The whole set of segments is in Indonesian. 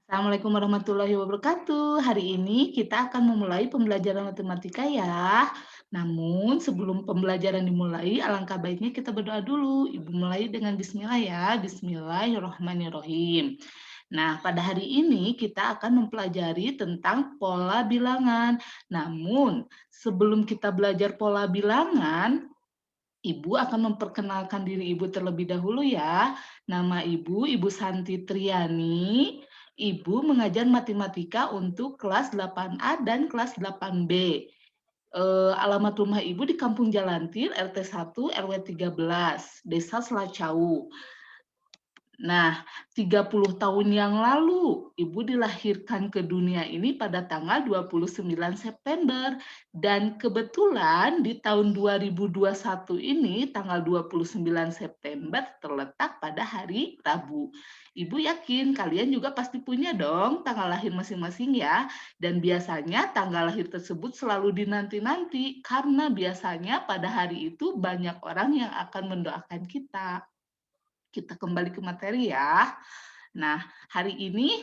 Assalamualaikum warahmatullahi wabarakatuh. Hari ini kita akan memulai pembelajaran matematika ya. Namun sebelum pembelajaran dimulai, alangkah baiknya kita berdoa dulu. Ibu mulai dengan bismillah ya. Bismillahirrahmanirrahim. Nah, pada hari ini kita akan mempelajari tentang pola bilangan. Namun, sebelum kita belajar pola bilangan, Ibu akan memperkenalkan diri Ibu terlebih dahulu ya. Nama Ibu Santi Triani. Ibu mengajar matematika untuk kelas 8A dan kelas 8B. Alamat rumah Ibu di Kampung Jalantir, RT 1, RW 13, Desa Selacau. Nah, 30 tahun yang lalu, Ibu dilahirkan ke dunia ini pada tanggal 29 September. Dan kebetulan di tahun 2021 ini, tanggal 29 September terletak pada hari Rabu. Ibu yakin kalian juga pasti punya dong tanggal lahir masing-masing ya. Dan biasanya tanggal lahir tersebut selalu dinanti-nanti, karena biasanya pada hari itu banyak orang yang akan mendoakan kita. Kita kembali ke materi ya. Nah, hari ini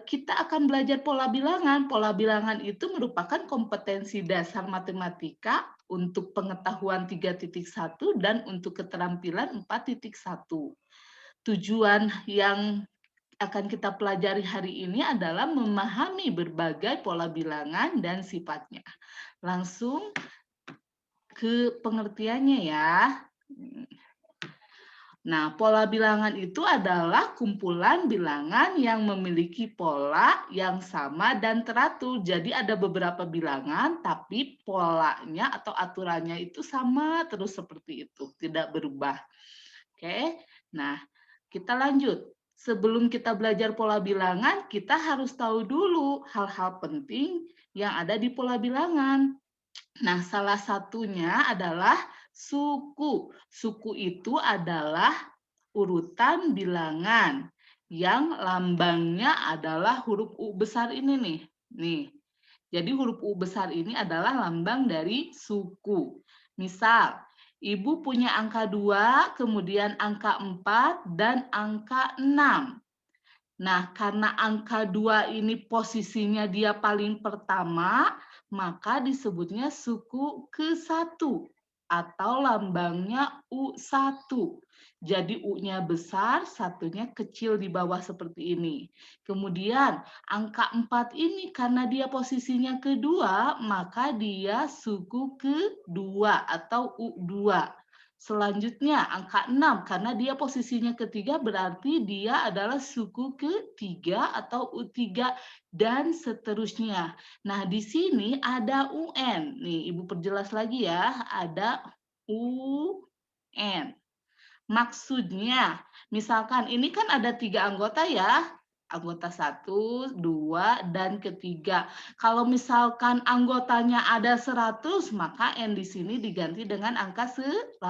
kita akan belajar pola bilangan. Pola bilangan itu merupakan kompetensi dasar matematika untuk pengetahuan 3.1 dan untuk keterampilan 4.1. Tujuan yang akan kita pelajari hari ini adalah memahami berbagai pola bilangan dan sifatnya. Langsung ke pengertiannya ya. Nah, pola bilangan itu adalah kumpulan bilangan yang memiliki pola yang sama dan teratur. Jadi ada beberapa bilangan, tapi polanya atau aturannya itu sama terus seperti itu, tidak berubah. Oke, nah kita lanjut. Sebelum kita belajar pola bilangan, kita harus tahu dulu hal-hal penting yang ada di pola bilangan. Nah, salah satunya adalah suku. Suku itu adalah urutan bilangan yang lambangnya adalah huruf U besar ini nih. Nih. Jadi huruf U besar ini adalah lambang dari suku. Misal, Ibu punya angka 2, kemudian angka 4, dan angka 6. Nah, karena angka 2 ini posisinya dia paling pertama, maka disebutnya suku ke-1 atau lambangnya U1. Jadi U-nya besar, satunya kecil di bawah seperti ini. Kemudian angka 4 ini karena dia posisinya kedua, maka dia suku kedua atau U2. Selanjutnya angka 6 karena dia posisinya ketiga berarti dia adalah suku ketiga atau U3 dan seterusnya. Nah, di sini ada UN. Nih, Ibu perjelas lagi ya, ada UN. Maksudnya, misalkan ini kan ada 3 anggota ya, anggota 1, 2, dan ketiga. Kalau misalkan anggotanya ada 100, maka N di sini diganti dengan angka 100.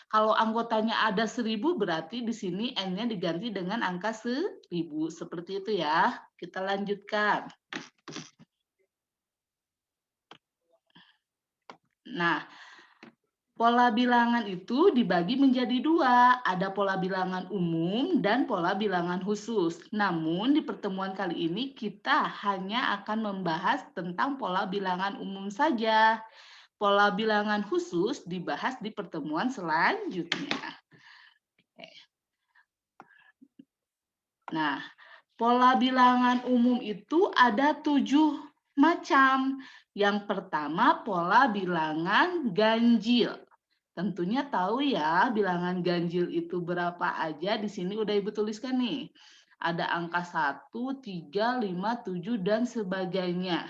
Kalau anggotanya ada 1000, berarti di sini N-nya diganti dengan angka 1000. Seperti itu ya. Kita lanjutkan. Nah, pola bilangan itu dibagi menjadi dua, ada pola bilangan umum dan pola bilangan khusus. Namun di pertemuan kali ini kita hanya akan membahas tentang pola bilangan umum saja. Pola bilangan khusus dibahas di pertemuan selanjutnya. Nah, pola bilangan umum itu ada 7 macam. Yang pertama pola bilangan ganjil. Tentunya tahu ya bilangan ganjil itu berapa aja. Di sini udah Ibu tuliskan nih. Ada angka 1, 3, 5, 7, dan sebagainya.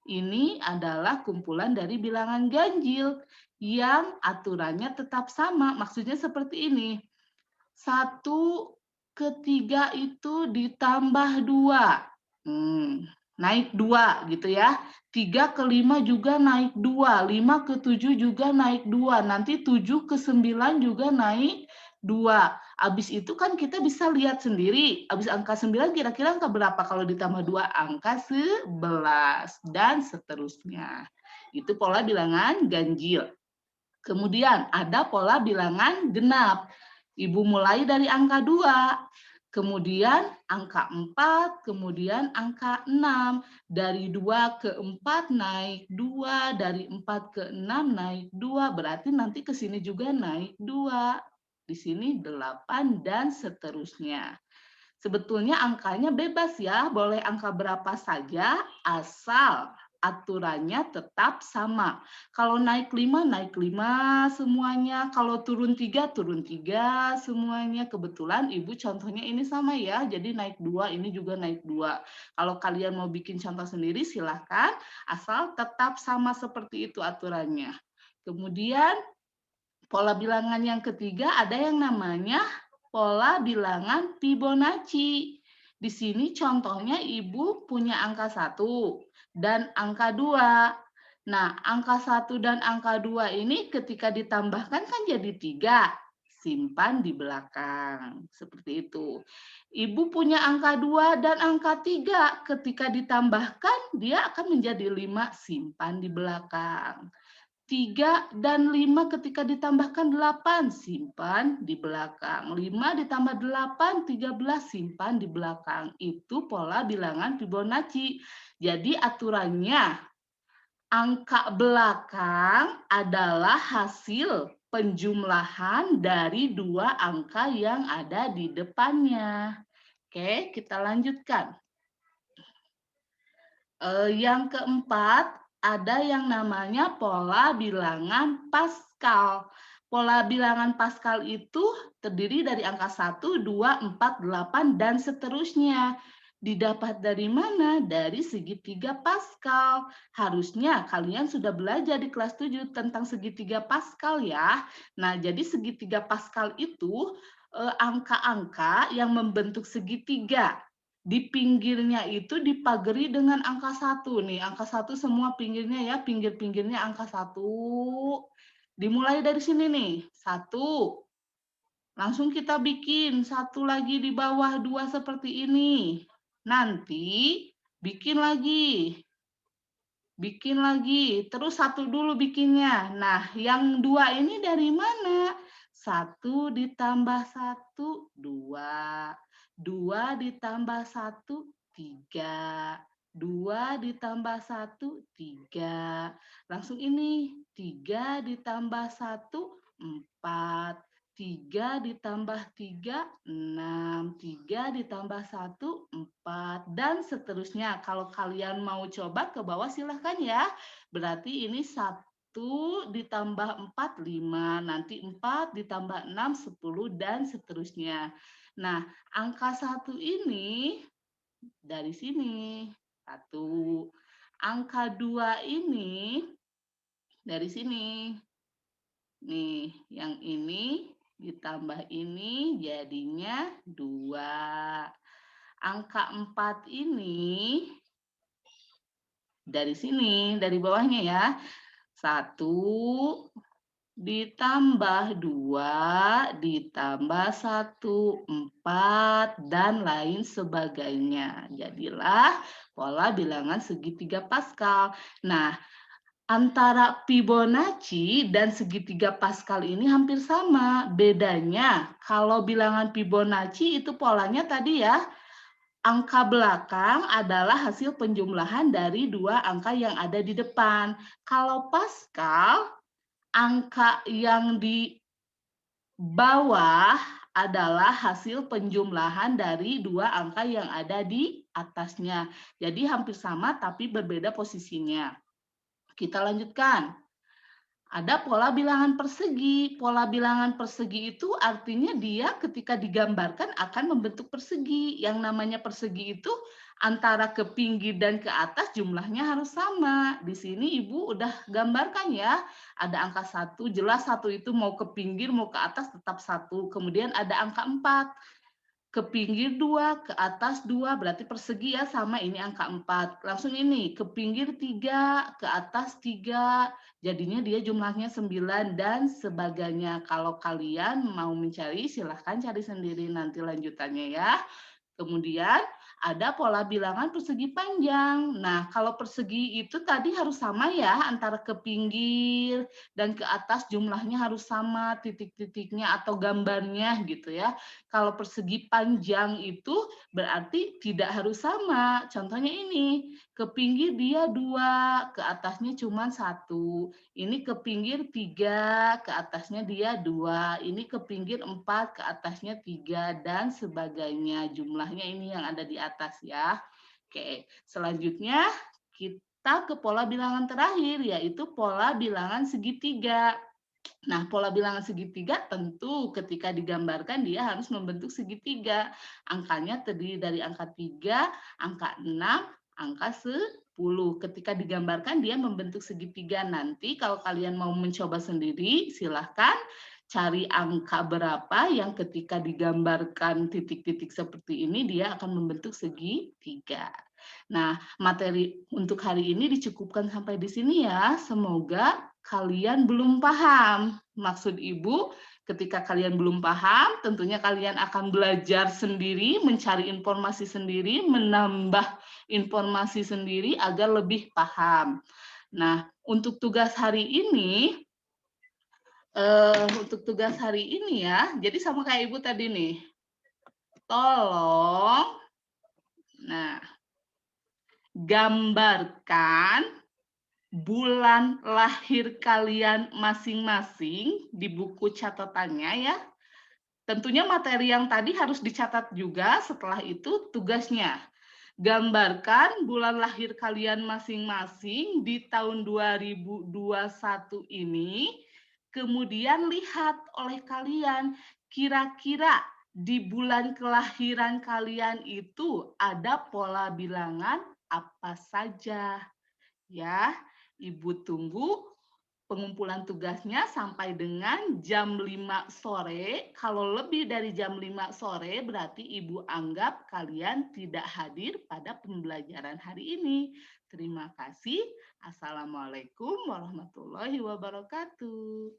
Ini adalah kumpulan dari bilangan ganjil yang aturannya tetap sama. Maksudnya seperti ini. 1/3 itu ditambah 2. Naik 2 gitu ya. 3/5 juga naik 2, 5/7 juga naik 2, nanti 7/9 juga naik 2. Habis itu kan kita bisa lihat sendiri, habis angka 9 kira-kira angka berapa kalau ditambah 2? Angka 11 dan seterusnya. Itu pola bilangan ganjil. Kemudian ada pola bilangan genap. Ibu mulai dari angka 2. Kemudian angka 4, kemudian angka 6. Dari 2 ke 4 naik 2, dari 4 ke 6 naik 2, berarti nanti ke sini juga naik 2. Di sini 8 dan seterusnya. Sebetulnya angkanya bebas ya, boleh angka berapa saja asal aturannya tetap sama. Kalau naik 5, naik 5 semuanya. Kalau turun 3, turun 3 semuanya. Kebetulan Ibu contohnya ini sama ya, jadi naik 2, ini juga naik 2. Kalau kalian mau bikin contoh sendiri silahkan, asal tetap sama seperti itu aturannya. Kemudian pola bilangan yang ketiga ada yang namanya pola bilangan Fibonacci. Di sini contohnya Ibu punya angka 1 dan angka 2. Nah, angka 1 dan angka 2 ini ketika ditambahkan kan jadi 3. Simpan di belakang. Seperti itu. Ibu punya angka 2 dan angka 3. Ketika ditambahkan, dia akan menjadi 5. Simpan di belakang. 3 dan 5 ketika ditambahkan 8, simpan di belakang. 5 ditambah 8, 13, simpan di belakang. Itu pola bilangan Fibonacci. Jadi aturannya, angka belakang adalah hasil penjumlahan dari dua angka yang ada di depannya. Oke, kita lanjutkan. Yang keempat, ada yang namanya pola bilangan Pascal. Pola bilangan Pascal itu terdiri dari angka 1, 2, 4, 8, dan seterusnya. Didapat dari mana? Dari segitiga Pascal. Harusnya kalian sudah belajar di kelas 7 tentang segitiga Pascal ya. Nah, jadi segitiga Pascal itu angka-angka yang membentuk segitiga. Di pinggirnya itu dipagari dengan angka 1 nih, angka 1 semua pinggirnya ya, pinggir-pinggirnya angka 1. Dimulai dari sini nih, 1. Langsung kita bikin 1 lagi di bawah 2 seperti ini. Nanti bikin lagi, terus 1 dulu bikinnya. Nah, yang 2 ini dari mana? 1 ditambah 1, 2. 2 ditambah 1, 3. 2 ditambah 1, 3. Langsung ini, 3 ditambah 1, 4. 3 ditambah 3, 6. 3 ditambah 1, 4. Dan seterusnya. Kalau kalian mau coba ke bawah silahkan ya. Berarti ini 1 ditambah 4, 5. Nanti 4 ditambah 6, 10, dan seterusnya. Nah, angka 1 ini dari sini. 1. Angka 2 ini dari sini. Nih, yang ini ditambah ini jadinya 2. Angka 4 ini dari sini, dari bawahnya ya. 1 ditambah 2 ditambah 1, 4, dan lain sebagainya. Jadilah pola bilangan segitiga Pascal. Nah, antara Fibonacci dan segitiga Pascal ini hampir sama. Bedanya, kalau bilangan Fibonacci itu polanya tadi ya, angka belakang adalah hasil penjumlahan dari dua angka yang ada di depan. Kalau Pascal, angka yang di bawah adalah hasil penjumlahan dari dua angka yang ada di atasnya. Jadi hampir sama tapi berbeda posisinya. Kita lanjutkan. Ada pola bilangan persegi. Pola bilangan persegi itu artinya dia ketika digambarkan akan membentuk persegi. Yang namanya persegi itu antara ke pinggir dan ke atas jumlahnya harus sama. Di sini Ibu udah gambarkan ya. Ada angka 1, jelas 1 itu mau ke pinggir, mau ke atas tetap 1. Kemudian ada angka 4. Ke pinggir 2, ke atas 2, berarti persegi ya, sama ini angka 4. Langsung ini, ke pinggir 3, ke atas 3, jadinya dia jumlahnya 9 dan sebagainya. Kalau kalian mau mencari, silahkan cari sendiri nanti lanjutannya ya. Kemudian ada pola bilangan persegi panjang. Nah, kalau persegi itu tadi harus sama ya, antara ke pinggir dan ke atas jumlahnya harus sama, titik-titiknya atau gambarnya gitu ya. Kalau persegi panjang itu berarti tidak harus sama. Contohnya ini, ke pinggir dia 2, ke atasnya cuma 1. Ini ke pinggir 3, ke atasnya dia 2. Ini ke pinggir 4, ke atasnya 3, dan sebagainya. Jumlahnya ini yang ada di atas ya. Oke, selanjutnya kita ke pola bilangan terakhir, yaitu pola bilangan segitiga. Nah, pola bilangan segitiga tentu ketika digambarkan dia harus membentuk segitiga. Angkanya terdiri dari angka 3, angka 6, angka 10. Ketika digambarkan dia membentuk segitiga. Nanti kalau kalian mau mencoba sendiri, silahkan cari angka berapa yang ketika digambarkan titik-titik seperti ini dia akan membentuk segitiga. Nah, materi untuk hari ini dicukupkan sampai di sini ya. Semoga kalian belum paham. Maksud Ibu, ketika kalian belum paham, tentunya kalian akan belajar sendiri, mencari informasi sendiri, menambah informasi sendiri agar lebih paham. Nah, untuk tugas hari ini, ya, jadi sama kayak Ibu tadi nih. Tolong, nah, gambarkan bulan lahir kalian masing-masing di buku catatannya ya. Tentunya materi yang tadi harus dicatat juga, setelah itu tugasnya. Gambarkan bulan lahir kalian masing-masing di tahun 2021 ini, kemudian lihat oleh kalian, kira-kira di bulan kelahiran kalian itu ada pola bilangan apa saja. Ya, Ibu tunggu pengumpulan tugasnya sampai dengan jam 5 sore. Kalau lebih dari jam 5 sore berarti Ibu anggap kalian tidak hadir pada pembelajaran hari ini. Terima kasih. Assalamualaikum warahmatullahi wabarakatuh.